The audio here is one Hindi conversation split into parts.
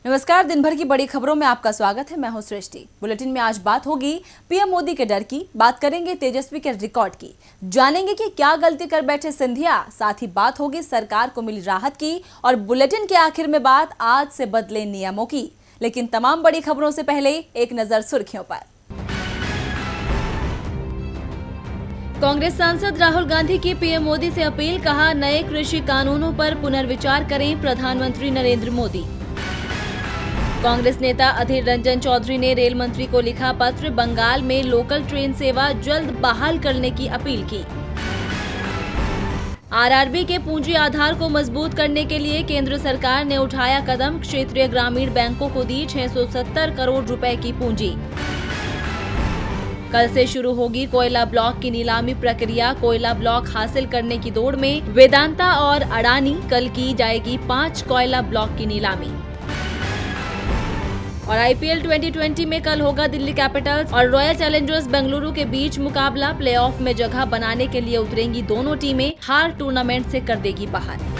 नमस्कार। दिन भर की बड़ी खबरों में आपका स्वागत है। मैं हूं सृष्टि। बुलेटिन में आज बात होगी पीएम मोदी के डर की, बात करेंगे तेजस्वी के रिकॉर्ड की, जानेंगे कि क्या गलती कर बैठे सिंधिया, साथ ही बात होगी सरकार को मिली राहत की और बुलेटिन के आखिर में बात आज से बदले नियमों की। लेकिन तमाम बड़ी खबरों से पहले एक नजर सुर्खियों पर। कांग्रेस सांसद राहुल गांधी की पीएम मोदी से अपील, कहा नए कृषि कानूनों पर पुनर्विचार करें प्रधानमंत्री नरेंद्र मोदी। कांग्रेस नेता अधीर रंजन चौधरी ने रेल मंत्री को लिखा पत्र, बंगाल में लोकल ट्रेन सेवा जल्द बहाल करने की अपील की। आरआरबी के पूंजी आधार को मजबूत करने के लिए केंद्र सरकार ने उठाया कदम, क्षेत्रीय ग्रामीण बैंकों को दी 670 करोड़ रुपए की पूंजी। कल से शुरू होगी कोयला ब्लॉक की नीलामी प्रक्रिया, कोयला ब्लॉक हासिल करने की दौड़ में वेदांता और अडानी, कल की जाएगी 5 कोयला ब्लॉक की नीलामी। और आईपीएल 2020 में कल होगा दिल्ली कैपिटल्स और रॉयल चैलेंजर्स बेंगलुरु के बीच मुकाबला, प्लेऑफ में जगह बनाने के लिए उतरेंगी दोनों टीमें, हार टूर्नामेंट से कर देगी बाहर।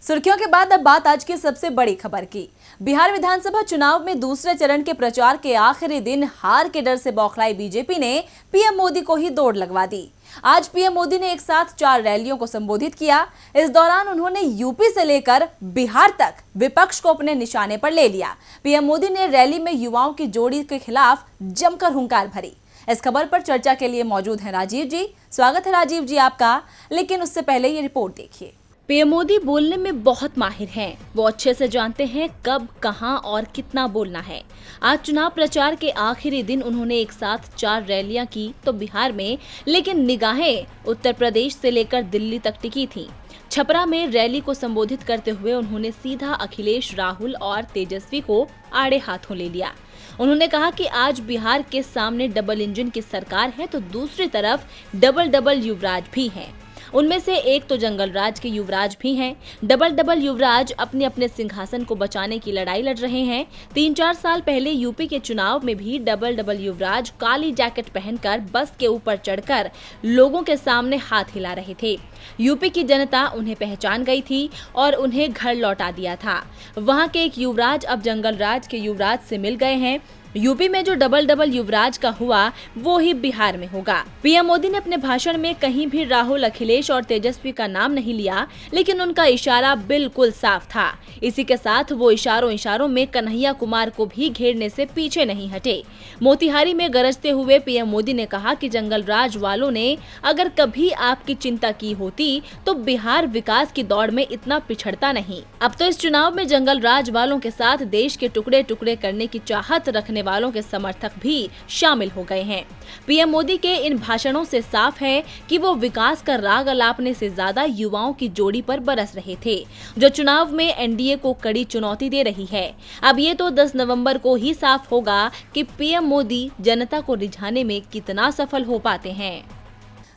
सुर्खियों के बाद अब बात आज की सबसे बड़ी खबर की। बिहार विधानसभा चुनाव में दूसरे चरण के प्रचार के आखिरी दिन हार के डर से बौखलाई बीजेपी ने पीएम मोदी को ही दौड़ लगवा दी। आज पीएम मोदी ने एक साथ 4 रैलियों को संबोधित किया। इस दौरान उन्होंने यूपी से लेकर बिहार तक विपक्ष को अपने निशाने पर ले लिया। पीएम मोदी ने रैली में युवाओं की जोड़ी के खिलाफ जमकर हुंकार भरी। इस खबर पर चर्चा के लिए मौजूद हैं राजीव जी। स्वागत है राजीव जी आपका। लेकिन उससे पहले ये रिपोर्ट देखिए। पीएम मोदी बोलने में बहुत माहिर हैं। वो अच्छे से जानते हैं कब, कहां और कितना बोलना है। आज चुनाव प्रचार के आखिरी दिन उन्होंने एक साथ 4 रैलियां की तो बिहार में, लेकिन निगाहें उत्तर प्रदेश से लेकर दिल्ली तक टिकी थीं। छपरा में रैली को संबोधित करते हुए उन्होंने सीधा अखिलेश, राहुल और तेजस्वी को आड़े हाथों ले लिया। उन्होंने कहा कि आज बिहार के सामने डबल इंजन की सरकार है तो दूसरी तरफ डबल युवराज भी हैं। उनमें से एक तो जंगल राज के युवराज भी हैं। डबल युवराज अपने अपने सिंहासन को बचाने की लड़ाई लड़ रहे हैं। 3-4 साल पहले यूपी के चुनाव में भी डबल युवराज काली जैकेट पहनकर बस के ऊपर चढ़कर लोगों के सामने हाथ हिला रहे थे। यूपी की जनता उन्हें पहचान गई थी और उन्हें घर लौटा दिया था। वहां के एक युवराज अब जंगल राज के युवराज से मिल गए हैं। यूपी में जो डबल युवराज का हुआ वो ही बिहार में होगा। पीएम मोदी ने अपने भाषण में कहीं भी राहुल, अखिलेश और तेजस्वी का नाम नहीं लिया, लेकिन उनका इशारा बिल्कुल साफ था। इसी के साथ वो इशारों में कन्हैया कुमार को भी घेरने से पीछे नहीं हटे। मोतिहारी में गरजते हुए पीएम मोदी ने कहा कि जंगल राज वालों ने अगर कभी आपकी चिंता की होती तो बिहार विकास की दौड़ में इतना पिछड़ता नहीं। अब तो इस चुनाव में जंगल राज वालों के साथ देश के टुकड़े टुकड़े करने की चाहत रखने वालों के समर्थक भी शामिल हो गए हैं। पीएम मोदी के इन भाषणों से साफ है कि वो विकास का राग अलापने से ज्यादा युवाओं की जोड़ी पर बरस रहे थे, जो चुनाव में एनडीए को कड़ी चुनौती दे रही है। अब ये तो 10 नवंबर को ही साफ होगा कि पीएम मोदी जनता को रिझाने में कितना सफल हो पाते हैं।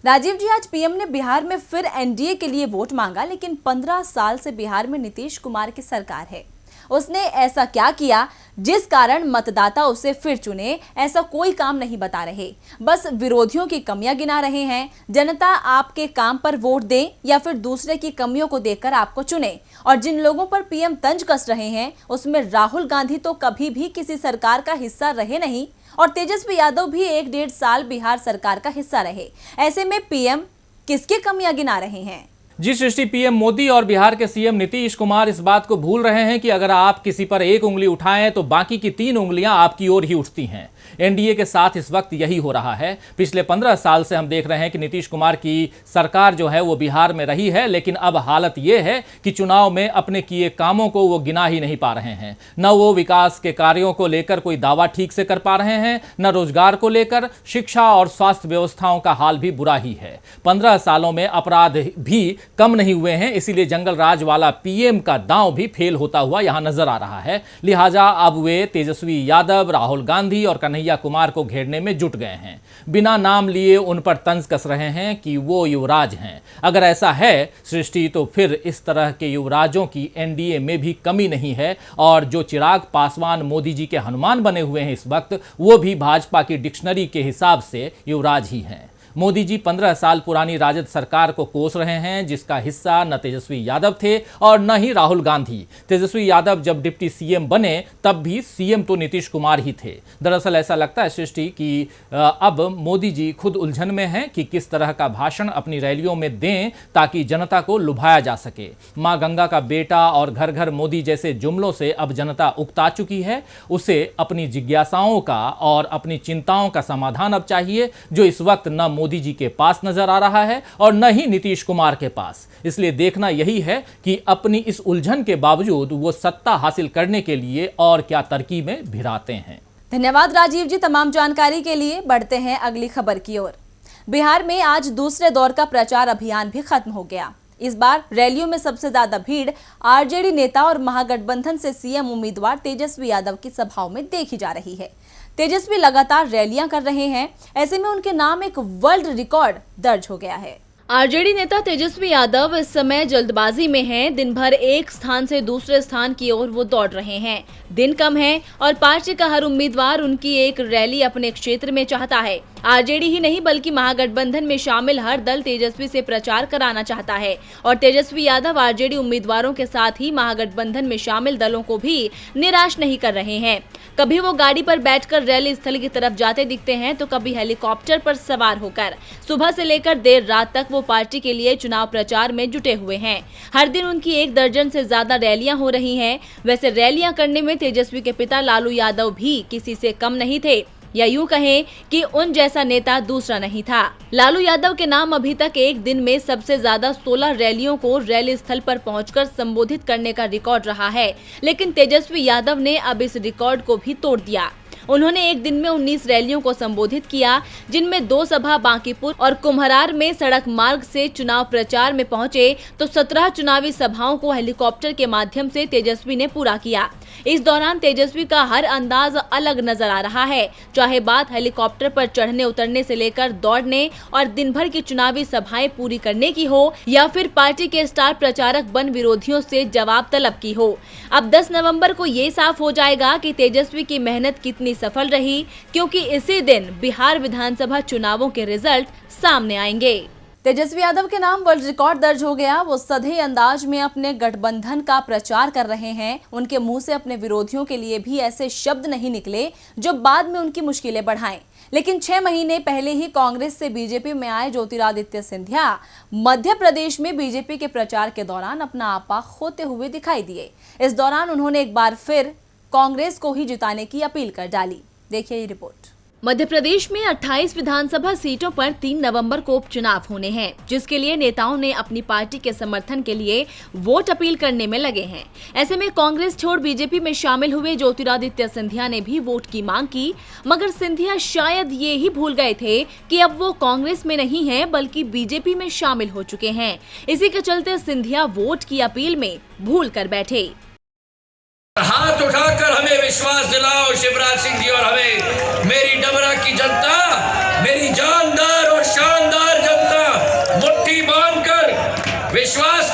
राजीव जी, आज पीएम ने बिहार में फिर एनडीए के लिए वोट मांगा, लेकिन 15 साल से बिहार में नीतीश कुमार की सरकार है। उसने ऐसा क्या किया जिस कारण मतदाता उसे फिर चुने? ऐसा कोई काम नहीं बता रहे, बस विरोधियों की कमियां गिना रहे हैं। जनता आपके काम पर वोट दे या फिर दूसरे की कमियों को देखकर आपको चुने। और जिन लोगों पर पीएम तंज कस रहे हैं उसमें राहुल गांधी तो कभी भी किसी सरकार का हिस्सा रहे नहीं और तेजस्वी यादव भी 1-1.5 साल बिहार सरकार का हिस्सा रहे। ऐसे में पीएम किसकी कमियां गिना रहे हैं? जी सृष्टि, पीएम मोदी और बिहार के सीएम नीतीश कुमार इस बात को भूल रहे हैं कि अगर आप किसी पर एक उंगली उठाएं तो बाकी की 3 उंगलियां आपकी ओर ही उठती हैं। एनडीए के साथ इस वक्त यही हो रहा है। पिछले 15 साल से हम देख रहे हैं कि नीतीश कुमार की सरकार जो है वो बिहार में रही है, लेकिन अब हालत ये है कि चुनाव में अपने किए कामों को वो गिना ही नहीं पा रहे हैं। न वो विकास के कार्यों को लेकर कोई दावा ठीक से कर पा रहे हैं, न रोजगार को लेकर। शिक्षा और स्वास्थ्य व्यवस्थाओं का हाल भी बुरा ही है। 15 सालों में अपराध भी कम नहीं हुए हैं, इसीलिए जंगल राज वाला पीएम का दांव भी फेल होता हुआ यहां नजर आ रहा है। लिहाजा अब वे तेजस्वी यादव, राहुल गांधी और कन्हैया कुमार को घेरने में जुट गए हैं। बिना नाम लिए उन पर तंज कस रहे हैं कि वो युवराज हैं। अगर ऐसा है सृष्टि, तो फिर इस तरह के युवराजों की एनडीए में भी कमी नहीं है और जो चिराग पासवान मोदी जी के हनुमान बने हुए हैं इस वक्त, वो भी भाजपा की डिक्शनरी के हिसाब से युवराज ही हैं। मोदी जी 15 साल पुरानी राजद सरकार को कोस रहे हैं, जिसका हिस्सा न तेजस्वी यादव थे और न ही राहुल गांधी। तेजस्वी यादव जब डिप्टी सीएम बने तब भी सीएम तो नीतीश कुमार ही थे। दरअसल ऐसा लगता है सृष्टि कि अब मोदी जी खुद उलझन में हैं कि किस तरह का भाषण अपनी रैलियों में दें ताकि जनता को लुभाया जा सके। मां गंगा का बेटा और घर घर मोदी जैसे जुमलों से अब जनता उकता चुकी है। उसे अपनी जिज्ञासाओं का और अपनी चिंताओं का समाधान अब चाहिए, जो इस वक्त न मोदी जी के पास नजर आ रहा है और न ही नीतीश कुमार के पास। इसलिए देखना यही है कि अपनी इस उलझन के बावजूद वो सत्ता हासिल करने के लिए और क्या तरकीबें भिड़ाते हैं। धन्यवाद राजीव जी तमाम जानकारी के लिए। बढ़ते हैं अगली खबर की ओर। बिहार में आज दूसरे दौर का प्रचार अभियान भी खत्म हो गया। इस बार रैलियों में सबसे ज्यादा भीड़ आरजेडी नेता और महागठबंधन से सीएम उम्मीदवार तेजस्वी यादव की सभाओं में देखी जा रही है। तेजस्वी लगातार रैलियां कर रहे हैं, ऐसे में उनके नाम एक वर्ल्ड रिकॉर्ड दर्ज हो गया है। आरजेडी नेता तेजस्वी यादव इस समय जल्दबाजी में हैं। दिन भर एक स्थान से दूसरे स्थान की ओर वो दौड़ रहे हैं। दिन कम है और पार्टी का हर उम्मीदवार उनकी एक रैली अपने क्षेत्र में चाहता है। आरजेडी ही नहीं बल्कि महागठबंधन में शामिल हर दल तेजस्वी से प्रचार कराना चाहता है और तेजस्वी यादव आरजेडी उम्मीदवारों के साथ ही महागठबंधन में शामिल दलों को भी निराश नहीं कर रहे हैं। कभी वो गाड़ी पर बैठकर रैली स्थल की तरफ जाते दिखते हैं तो कभी हेलीकॉप्टर पर सवार होकर सुबह से लेकर देर रात तक वो पार्टी के लिए चुनाव प्रचार में जुटे हुए हैं। हर दिन उनकी 1 दर्जन से ज्यादा रैलियां हो रही हैं। वैसे रैलियां करने में तेजस्वी के पिता लालू यादव भी किसी से कम नहीं थे, या यूं कहें कि उन जैसा नेता दूसरा नहीं था। लालू यादव के नाम अभी तक एक दिन में सबसे ज्यादा 16 रैलियों को रैली स्थल पर पहुंचकर संबोधित करने का रिकॉर्ड रहा है, लेकिन तेजस्वी यादव ने अब इस रिकॉर्ड को भी तोड़ दिया। उन्होंने एक दिन में 19 रैलियों को संबोधित किया, जिनमें 2 सभा बांकीपुर और कुम्हरार में सड़क मार्ग से चुनाव प्रचार में पहुंचे तो 17 चुनावी सभाओं को हेलीकॉप्टर के माध्यम से तेजस्वी ने पूरा किया। इस दौरान तेजस्वी का हर अंदाज अलग नजर आ रहा है, चाहे बात हेलीकॉप्टर पर चढ़ने उतरने से लेकर दौड़ने और दिन भर की चुनावी सभाएं पूरी करने की हो या फिर पार्टी के स्टार प्रचारक बन विरोधियों से जवाब तलब की हो। अब 10 नवंबर को ये साफ हो जाएगा कि तेजस्वी की मेहनत कितनी सफल रही, क्योंकि इसी दिन बिहार विधानसभा चुनावों के रिजल्ट सामने आएंगे। तेजस्वी यादव के नाम वर्ल्ड रिकॉर्ड दर्ज हो गया। वो सधे अंदाज में अपने गठबंधन का प्रचार कर रहे हैं। उनके मुंह से अपने विरोधियों के लिए भी ऐसे शब्द नहीं निकले जो बाद में उनकी मुश्किलें बढ़ाएं। लेकिन 6 महीने पहले ही कांग्रेस से बीजेपी में आए ज्योतिरादित्य सिंधिया मध्य प्रदेश में बीजेपी के प्रचार के दौरान अपना आपा खोते हुए दिखाई दिए। इस दौरान उन्होंने एक बार फिर कांग्रेस को ही जिताने की अपील कर डाली। देखिए ये रिपोर्ट। मध्य प्रदेश में 28 विधानसभा सीटों पर 3 नवंबर को उपचुनाव होने हैं, जिसके लिए नेताओं ने अपनी पार्टी के समर्थन के लिए वोट अपील करने में लगे हैं। ऐसे में कांग्रेस छोड़ बीजेपी में शामिल हुए ज्योतिरादित्य सिंधिया ने भी वोट की मांग की, मगर सिंधिया शायद ये ही भूल गए थे कि अब वो कांग्रेस में नहीं है बल्कि बीजेपी में शामिल हो चुके हैं। इसी के चलते सिंधिया वोट की अपील में भूल कर बैठे। हाथ उठाकर हमें विश्वास दिलाओ शिवराज सिंह जी और हमें, मेरी डबरा की जनता, मेरी जानदार और शानदार जनता, मुट्ठी बांधकर विश्वास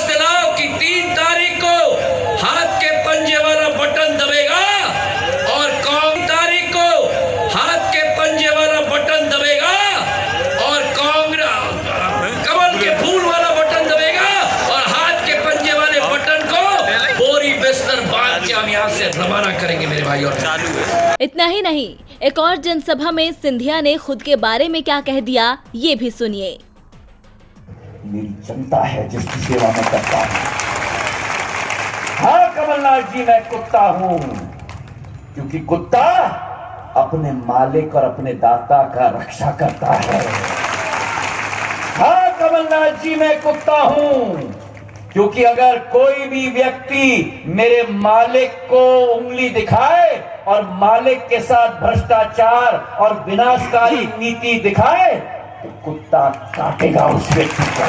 दिलाओ कि 3 तारीख को हाथ के पंजे वाला बटन दबेगा और 3 तारीख को हाथ के पंजे वाला बटन दबेगा और कांग्रेस कमल के फूल वाला बटन दबेगा और हाथ के पंजे वाले बटन को बोरी बिस्तर बांध के हम यहाँ से रवाना करेंगे मेरे भाई। और इतना ही नहीं, एक और जनसभा में सिंधिया ने खुद के बारे में क्या कह दिया, ये भी सुनिए। मेरी जनता है जिसकी सेवा मैं करता हूं। हाँ कमलनाथ जी, मैं कुत्ता हूं, क्योंकि कुत्ता अपने मालिक और अपने दाता का रक्षा करता है। हाँ कमलनाथ जी, मैं कुत्ता हूं, क्योंकि अगर कोई भी व्यक्ति मेरे मालिक को उंगली दिखाए और मालिक के साथ भ्रष्टाचार और विनाशकारी नीति दिखाए तो कुत्ता काटेगा उस व्यक्ति को।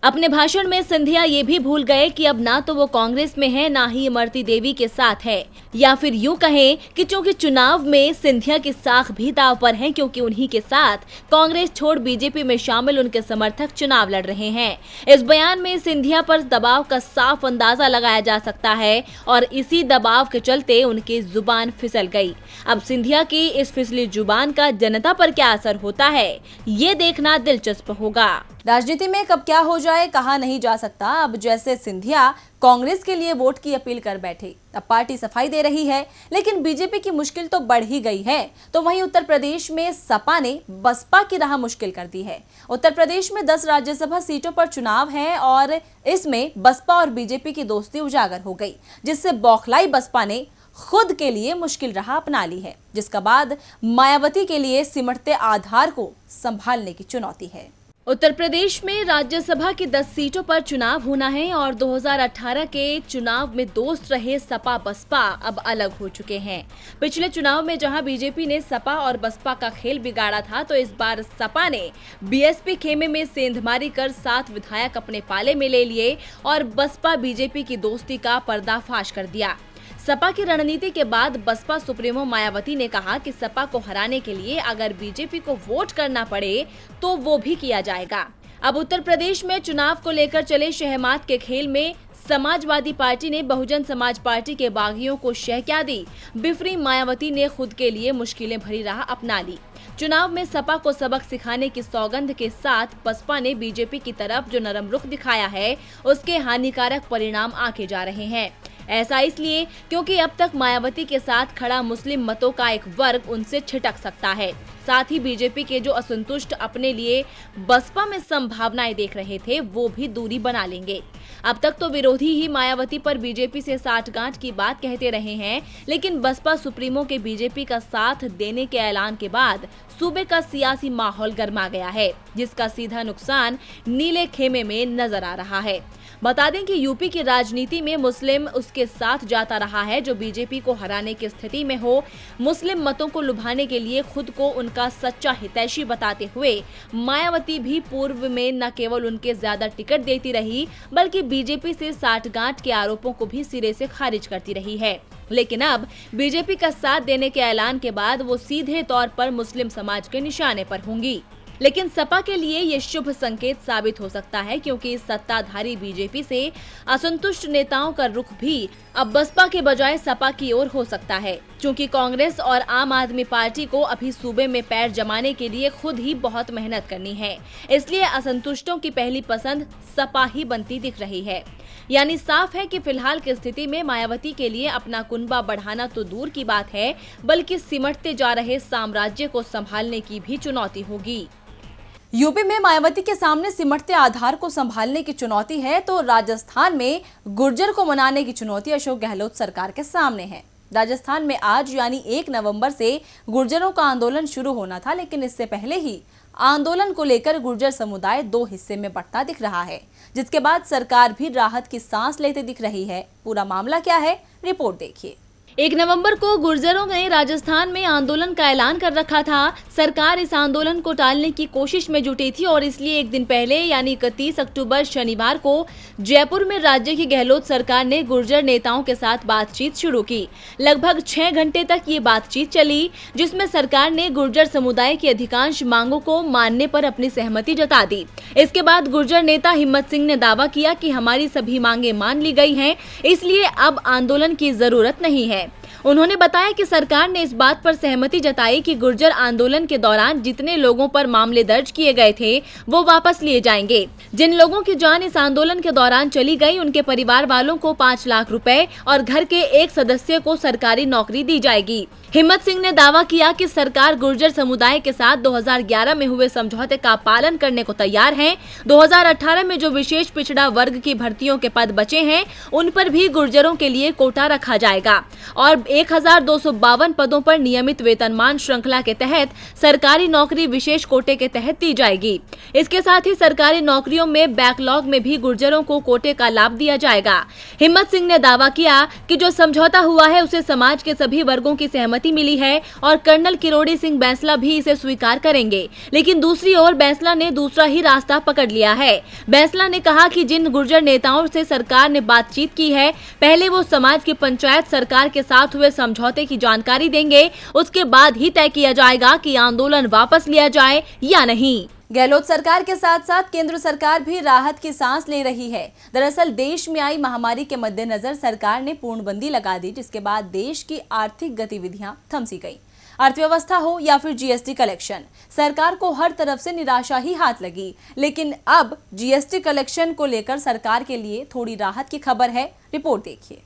अपने भाषण में सिंधिया ये भी भूल गए कि अब ना तो वो कांग्रेस में है, ना ही इमरती देवी के साथ है, या फिर यूं कहें कि चूंकि चुनाव में सिंधिया की साख भी दांव पर है, क्योंकि उन्हीं के साथ कांग्रेस छोड़ बीजेपी में शामिल उनके समर्थक चुनाव लड़ रहे हैं। इस बयान में सिंधिया पर दबाव का साफ अंदाजा लगाया जा सकता है और इसी दबाव के चलते उनकी जुबान फिसल गई। अब सिंधिया की इस फिसली जुबान का जनता पर क्या असर होता है, ये देखना दिलचस्प होगा। राजनीति में कब क्या हो जाए कहा नहीं जा सकता। अब जैसे सिंधिया कांग्रेस के लिए वोट की अपील कर बैठे, अब पार्टी सफाई दे रही है, लेकिन बीजेपी की मुश्किल तो बढ़ ही गई है। तो वहीं उत्तर प्रदेश में सपा ने बसपा की राह मुश्किल कर दी है। उत्तर प्रदेश में 10 राज्यसभा सीटों पर चुनाव है और इसमें बसपा और बीजेपी की दोस्ती उजागर हो गई, जिससे बौखलाई बसपा ने खुद के लिए मुश्किल राह अपना ली है, जिसका बाद मायावती के लिए सिमटते आधार को संभालने की चुनौती है। उत्तर प्रदेश में राज्यसभा की 10 सीटों पर चुनाव होना है और 2018 के चुनाव में दोस्त रहे सपा बसपा अब अलग हो चुके हैं। पिछले चुनाव में जहां बीजेपी ने सपा और बसपा का खेल बिगाड़ा था, तो इस बार सपा ने बीएसपी खेमे में सेंधमारी कर 7 विधायक अपने पाले में ले लिए और बसपा बीजेपी की दोस्ती का पर्दाफाश कर दिया। सपा की रणनीति के बाद बसपा सुप्रीमो मायावती ने कहा कि सपा को हराने के लिए अगर बीजेपी को वोट करना पड़े तो वो भी किया जाएगा। अब उत्तर प्रदेश में चुनाव को लेकर चले शहमात के खेल में समाजवादी पार्टी ने बहुजन समाज पार्टी के बागियों को शह क्या दी। बिफरी मायावती ने खुद के लिए मुश्किलें भरी राह अपना ली। चुनाव में सपा को सबक सिखाने की सौगंध के साथ बसपा ने बीजेपी की तरफ जो नरम रुख दिखाया है, उसके हानिकारक परिणाम आके जा रहे हैं। ऐसा इसलिए क्योंकि अब तक मायावती के साथ खड़ा मुस्लिम मतों का एक वर्ग उनसे छिटक सकता है। साथ ही बीजेपी के जो असंतुष्ट अपने लिए बसपा में संभावनाएं देख रहे थे, वो भी दूरी बना लेंगे। अब तक तो विरोधी ही मायावती पर बीजेपी से साठगांठ की बात कहते रहे हैं, लेकिन बसपा सुप्रीमो के बीजेपी का साथ देने के ऐलान के बाद सूबे का सियासी माहौल गर्मा गया है, जिसका सीधा नुकसान नीले खेमे में नजर आ रहा है। बता दें कि यूपी की राजनीति में मुस्लिम उसके साथ जाता रहा है जो बीजेपी को हराने की स्थिति में हो। मुस्लिम मतों को लुभाने के लिए खुद को उनका सच्चा हितैषी बताते हुए मायावती भी पूर्व में न केवल उनके ज्यादा टिकट देती रही, बल्कि बीजेपी से साठगांठ के आरोपों को भी सिरे से खारिज करती रही है। लेकिन अब बीजेपी का साथ देने के ऐलान के बाद वो सीधे तौर पर मुस्लिम समाज के निशाने पर होंगी। लेकिन सपा के लिए ये शुभ संकेत साबित हो सकता है, क्योंकि सत्ताधारी बीजेपी से असंतुष्ट नेताओं का रुख भी अब बसपा के बजाय सपा की ओर हो सकता है। क्योंकि कांग्रेस और आम आदमी पार्टी को अभी सूबे में पैर जमाने के लिए खुद ही बहुत मेहनत करनी है, इसलिए असंतुष्टों की पहली पसंद सपा ही बनती दिख रही है। यानी साफ है कि फिलहाल की स्थिति में मायावती के लिए अपना कुनबा बढ़ाना तो दूर की बात है, बल्कि सिमटते जा रहे साम्राज्य को संभालने की भी चुनौती होगी। यूपी में मायावती के सामने सिमटते आधार को संभालने की चुनौती है, तो राजस्थान में गुर्जर को मनाने की चुनौती अशोक गहलोत सरकार के सामने है। राजस्थान में आज यानी 1 नवंबर से गुर्जरों का आंदोलन शुरू होना था, लेकिन इससे पहले ही आंदोलन को लेकर गुर्जर समुदाय 2 हिस्से में बंटता दिख रहा है, जिसके बाद सरकार भी राहत की सांस लेते दिख रही है। पूरा मामला क्या है, रिपोर्ट देखिए। 1 नवंबर को गुर्जरों ने राजस्थान में आंदोलन का ऐलान कर रखा था। सरकार इस आंदोलन को टालने की कोशिश में जुटी थी और इसलिए एक दिन पहले यानी 31 अक्टूबर शनिवार को जयपुर में राज्य की गहलोत सरकार ने गुर्जर नेताओं के साथ बातचीत शुरू की। लगभग 6 घंटे तक ये बातचीत चली, जिसमें सरकार ने गुर्जर समुदाय की अधिकांश मांगों को मानने पर अपनी सहमति जता दी। इसके बाद गुर्जर नेता हिम्मत सिंह ने दावा किया कि हमारी सभी मांगे मान ली गई हैं, इसलिए अब आंदोलन की जरूरत नहीं है। उन्होंने बताया कि सरकार ने इस बात पर सहमति जताई कि गुर्जर आंदोलन के दौरान जितने लोगों पर मामले दर्ज किए गए थे वो वापस लिए जाएंगे। जिन लोगों की जान इस आंदोलन के दौरान चली गई, उनके परिवार वालों को 5 लाख रुपए और घर के एक सदस्य को सरकारी नौकरी दी जाएगी। हिम्मत सिंह ने दावा किया कि सरकार गुर्जर समुदाय के साथ 2011 में हुए समझौते का पालन करने को तैयार है। 2018 में जो विशेष पिछड़ा वर्ग की भर्तियों के पद बचे हैं, उन पर भी गुर्जरों के लिए कोटा रखा जाएगा और 1252 पदों पर नियमित वेतनमान श्रृंखला के तहत सरकारी नौकरी विशेष कोटे के तहत दी जाएगी। इसके साथ ही सरकारी नौकरियों में बैकलॉग में भी गुर्जरों को कोटे का लाभ दिया जाएगा। हिम्मत सिंह ने दावा किया कि जो समझौता हुआ है उसे समाज के सभी वर्गों की सहमति सहमति मिली है और कर्नल किरोड़ी सिंह बैंसला भी इसे स्वीकार करेंगे। लेकिन दूसरी ओर बैंसला ने दूसरा ही रास्ता पकड़ लिया है। बैंसला ने कहा कि जिन गुर्जर नेताओं से सरकार ने बातचीत की है, पहले वो समाज की पंचायत सरकार के साथ हुए समझौते की जानकारी देंगे, उसके बाद ही तय किया जाएगा कि आंदोलन वापस लिया जाए या नहीं। गहलोत सरकार के साथ साथ केंद्र सरकार भी राहत की सांस ले रही है। दरअसल देश में आई महामारी के मद्देनजर सरकार ने पूर्णबंदी लगा दी, जिसके बाद देश की आर्थिक गतिविधियां थम सी गई। अर्थव्यवस्था हो या फिर जीएसटी कलेक्शन, सरकार को हर तरफ से निराशा ही हाथ लगी। लेकिन अब जीएसटी कलेक्शन को लेकर सरकार के लिए थोड़ी राहत की खबर है। रिपोर्ट देखिए।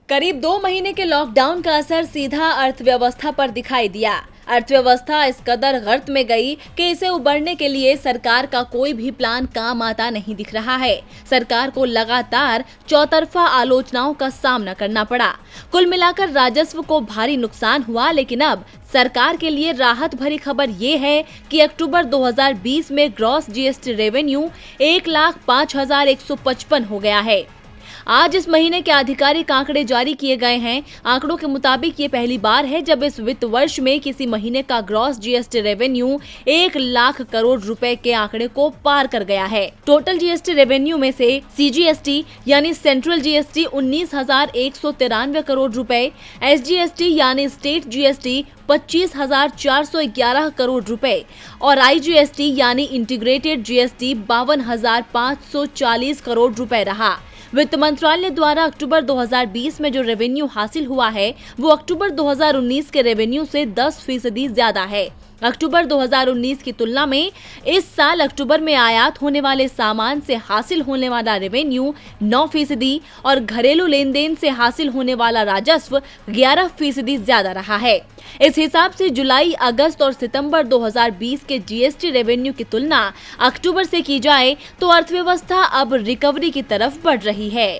करीब 2 महीने के लॉकडाउन का असर सीधा अर्थव्यवस्था पर दिखाई दिया। अर्थव्यवस्था इस कदर गर्त में गई कि इसे उबरने के लिए सरकार का कोई भी प्लान काम आता नहीं दिख रहा है। सरकार को लगातार चौतरफा आलोचनाओं का सामना करना पड़ा। कुल मिलाकर राजस्व को भारी नुकसान हुआ। लेकिन अब सरकार के लिए राहत भरी खबर ये है कि अक्टूबर 2020 में ग्रॉस जीएसटी रेवेन्यू 1,05,155 हो गया है। आज इस महीने के आधिकारिक आंकड़े जारी किए गए हैं। आंकड़ों के मुताबिक ये पहली बार है जब इस वित्त वर्ष में किसी महीने का gross GST revenue 1 lakh crore रुपए के आंकड़े को पार कर गया है। टोटल जीएसटी रेवेन्यू में से सीजीएसटी यानी सेंट्रल जीएसटी 19,193 करोड़ रुपए, एसजीएसटी यानी स्टेट जीएसटी 25,411 करोड़ रुपए और आईजीएसटी यानी इंटीग्रेटेड जीएसटी 52,540 करोड़ रुपए रहा। वित्त मंत्रालय द्वारा अक्टूबर 2020 में जो रेवेन्यू हासिल हुआ है वो अक्टूबर 2019 के रेवेन्यू से 10% ज्यादा है। अक्टूबर 2019 की तुलना में इस साल अक्टूबर में आयात होने वाले सामान से हासिल होने वाला रेवेन्यू 9% और घरेलू लेन देन से हासिल होने वाला राजस्व 11% ज्यादा रहा है। इस हिसाब से जुलाई, अगस्त और सितंबर 2020 के जीएसटी रेवेन्यू की तुलना अक्टूबर से की जाए तो अर्थव्यवस्था अब रिकवरी की तरफ बढ़ रही है।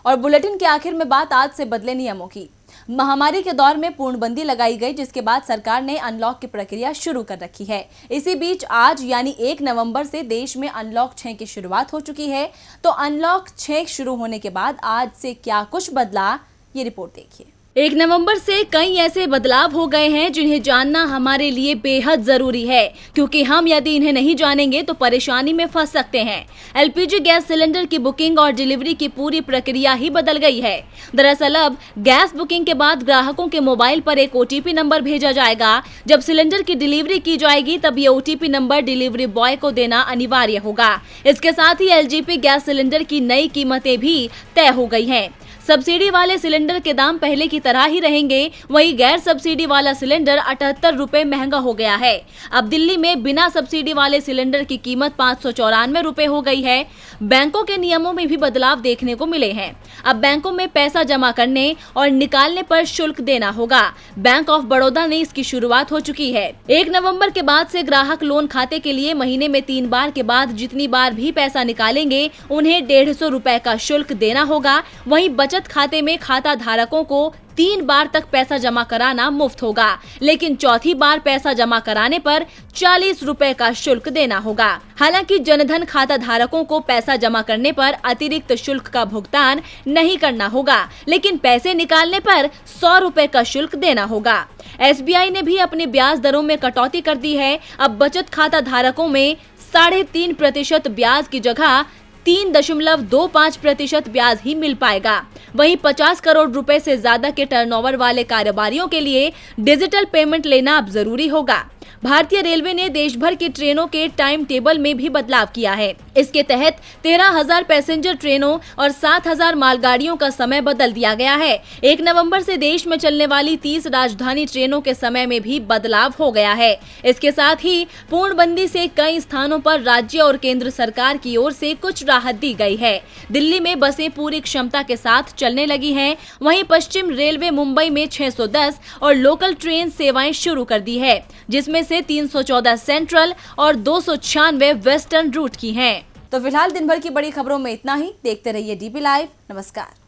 और बुलेटिन के आखिर में बात आज से बदले नियमों की। महामारी के दौर में पूर्णबंदी लगाई गई, जिसके बाद सरकार ने अनलॉक की प्रक्रिया शुरू कर रखी है। इसी बीच आज यानी 1 नवंबर से देश में अनलॉक 6 की शुरुआत हो चुकी है। तो अनलॉक 6 शुरू होने के बाद आज से क्या कुछ बदला, ये रिपोर्ट देखिए। 1 नवंबर से कई ऐसे बदलाव हो गए हैं जिन्हें जानना हमारे लिए बेहद जरूरी है, क्योंकि हम यदि इन्हें नहीं जानेंगे तो परेशानी में फंस सकते हैं। एलपीजी गैस सिलेंडर की बुकिंग और डिलीवरी की पूरी प्रक्रिया ही बदल गई है। दरअसल अब गैस बुकिंग के बाद ग्राहकों के मोबाइल पर एक ओटीपी नंबर भेजा जाएगा। जब सिलेंडर की डिलीवरी की जाएगी तब ये ओटीपी नंबर डिलीवरी बॉय को देना अनिवार्य होगा। इसके साथ ही एलजीपी गैस सिलेंडर की नई कीमतें भी तय हो गई हैं। सब्सिडी वाले सिलेंडर के दाम पहले की तरह ही रहेंगे, वहीं गैर सब्सिडी वाला सिलेंडर 78 रुपए महंगा हो गया है। अब दिल्ली में बिना सब्सिडी वाले सिलेंडर की कीमत 594 रुपए हो गई है। बैंकों के नियमों में भी बदलाव देखने को मिले हैं। अब बैंकों में पैसा जमा करने और निकालने पर शुल्क देना होगा। बैंक ऑफ बड़ौदा ने इसकी शुरुआत हो चुकी है। 1 नवंबर के बाद से ग्राहक लोन खाते के लिए महीने में 3 बार के बाद जितनी बार भी पैसा निकालेंगे उन्हें 150 रुपए का शुल्क देना होगा। वहीं बचत खाते में खाता धारकों को 3 बार तक पैसा जमा कराना मुफ्त होगा, लेकिन चौथी बार पैसा जमा कराने पर 40 रुपए का शुल्क देना होगा। हालांकि जनधन खाता धारकों को पैसा जमा करने पर अतिरिक्त शुल्क का भुगतान नहीं करना होगा, लेकिन पैसे निकालने पर 100 रुपए का शुल्क देना होगा। एसबीआई ने भी अपने ब्याज दरों में कटौती कर दी है। अब बचत खाता धारकों में 3.5% ब्याज की जगह 3.25% ब्याज ही मिल पाएगा। वहीं 50 करोड़ रुपए से ज्यादा के टर्नओवर वाले कारोबारियों के लिए डिजिटल पेमेंट लेना अब जरूरी होगा। भारतीय रेलवे ने देश भर की ट्रेनों के टाइम टेबल में भी बदलाव किया है। इसके तहत 13,000 पैसेंजर ट्रेनों और 7,000 मालगाड़ियों का समय बदल दिया गया है। 1 नवंबर से देश में चलने वाली 30 राजधानी ट्रेनों के समय में भी बदलाव हो गया है। इसके साथ ही पूर्णबंदी से कई स्थानों पर राज्य और केंद्र सरकार की ओर से कुछ राहत दी गई है। दिल्ली में बसें पूरी क्षमता के साथ चलने लगी हैं। वहीं पश्चिम रेलवे मुंबई में 610 और लोकल ट्रेन सेवाएं शुरू कर दी है, जिसमें से 314 सेंट्रल और 296 वेस्टर्न रूट की हैं। तो फिलहाल दिन भर की बड़ी खबरों में इतना ही। देखते रहिए डीपी लाइव। नमस्कार।